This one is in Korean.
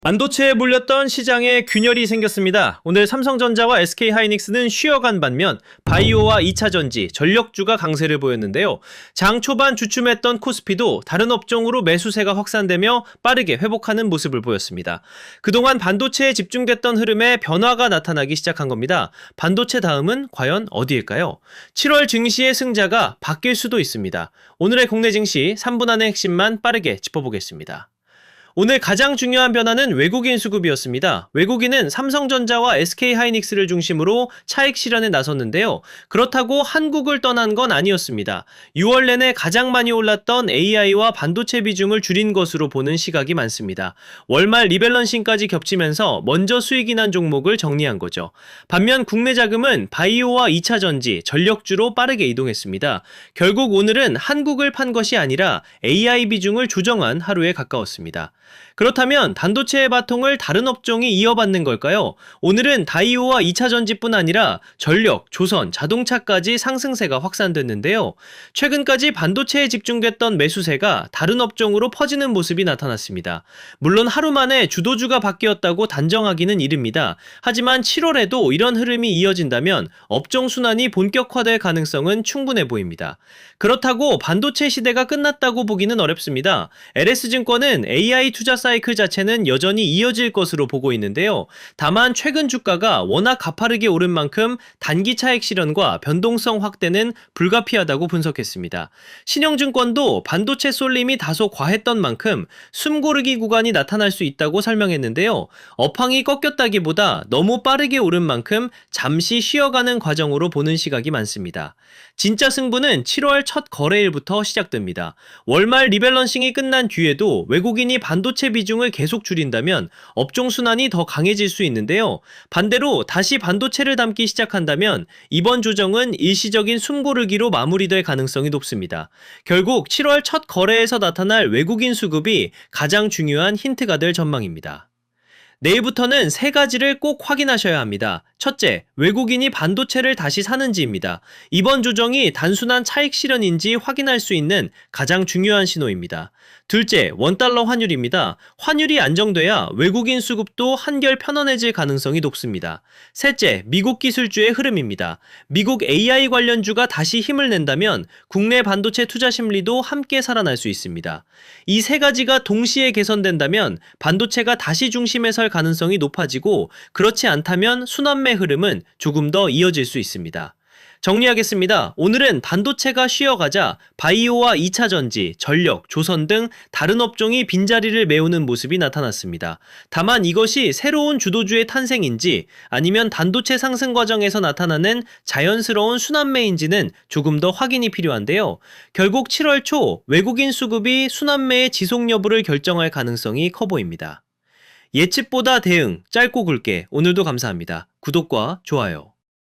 반도체에 몰렸던 시장에 균열이 생겼습니다. 오늘 삼성전자와 SK하이닉스는 쉬어간 반면 바이오와 2차전지, 전력주가 강세를 보였는데요. 장 초반 주춤했던 코스피도 다른 업종으로 매수세가 확산되며 빠르게 회복하는 모습을 보였습니다. 그동안 반도체에 집중됐던 흐름에 변화가 나타나기 시작한 겁니다. 반도체 다음은 과연 어디일까요? 7월 증시의 승자가 바뀔 수도 있습니다. 오늘의 국내 증시 3분 안의 핵심만 빠르게 짚어보겠습니다. 오늘 가장 중요한 변화는 외국인 수급이었습니다. 외국인은 삼성전자와 SK하이닉스를 중심으로 차익 실현에 나섰는데요. 그렇다고 한국을 떠난 건 아니었습니다. 6월 내내 가장 많이 올랐던 AI와 반도체 비중을 줄인 것으로 보는 시각이 많습니다. 월말 리밸런싱까지 겹치면서 먼저 수익이 난 종목을 정리한 거죠. 반면 국내 자금은 바이오와 2차전지, 전력주로 빠르게 이동했습니다. 결국 오늘은 한국을 판 것이 아니라 AI 비중을 조정한 하루에 가까웠습니다. 그렇다면 반도체의 바통을 다른 업종이 이어받는 걸까요? 오늘은 다이오와 2차전지뿐 아니라 전력, 조선, 자동차까지 상승세가 확산됐는데요. 최근까지 반도체에 집중됐던 매수세가 다른 업종으로 퍼지는 모습이 나타났습니다. 물론 하루 만에 주도주가 바뀌었다고 단정하기는 이릅니다. 하지만 7월에도 이런 흐름이 이어진다면 업종 순환이 본격화될 가능성은 충분해 보입니다. 그렇다고 반도체 시대가 끝났다고 보기는 어렵습니다. LS증권은 AI 투자 사이클 자체는 여전히 이어질 것으로 보고 있는데요. 다만 최근 주가가 워낙 가파르게 오른 만큼 단기 차익 실현과 변동성 확대는 불가피하다고 분석했습니다. 신영증권도 반도체 쏠림이 다소 과했던 만큼 숨고르기 구간이 나타날 수 있다고 설명했는데요. 업황이 꺾였다기보다 너무 빠르게 오른 만큼 잠시 쉬어가는 과정으로 보는 시각이 많습니다. 진짜 승부는 7월 첫 거래일부터 시작됩니다. 월말 리밸런싱이 끝난 뒤에도 외국인이 반도체 비중을 계속 줄인다면 업종 순환이 더 강해질 수 있는데요. 반대로 다시 반도체를 담기 시작한다면 이번 조정은 일시적인 숨고르기로 마무리될 가능성이 높습니다. 결국 7월 첫 거래에서 나타날 외국인 수급이 가장 중요한 힌트가 될 전망입니다. 내일부터는 세 가지를 꼭 확인하셔야 합니다. 첫째, 외국인이 반도체를 다시 사는지입니다. 이번 조정이 단순한 차익 실현인지 확인할 수 있는 가장 중요한 신호입니다. 둘째, 원달러 환율입니다. 환율이 안정돼야 외국인 수급도 한결 편안해질 가능성이 높습니다. 셋째, 미국 기술주의 흐름입니다. 미국 AI 관련주가 다시 힘을 낸다면 국내 반도체 투자 심리도 함께 살아날 수 있습니다. 이 세 가지가 동시에 개선된다면 반도체가 다시 중심에 설 가능성이 높아지고 그렇지 않다면 순환매 흐름은 조금 더 이어질 수 있습니다. 정리하겠습니다. 오늘은 반도체가 쉬어가자 바이오와 2차전지, 전력, 조선 등 다른 업종이 빈자리를 메우는 모습이 나타났습니다. 다만 이것이 새로운 주도주의 탄생인지 아니면 반도체 상승 과정에서 나타나는 자연스러운 순환매인지는 조금 더 확인이 필요한데요. 결국 7월 초 외국인 수급이 순환매의 지속 여부를 결정할 가능성이 커 보입니다. 예측보다 대응, 짧고 굵게 오늘도 감사합니다. 구독과 좋아요.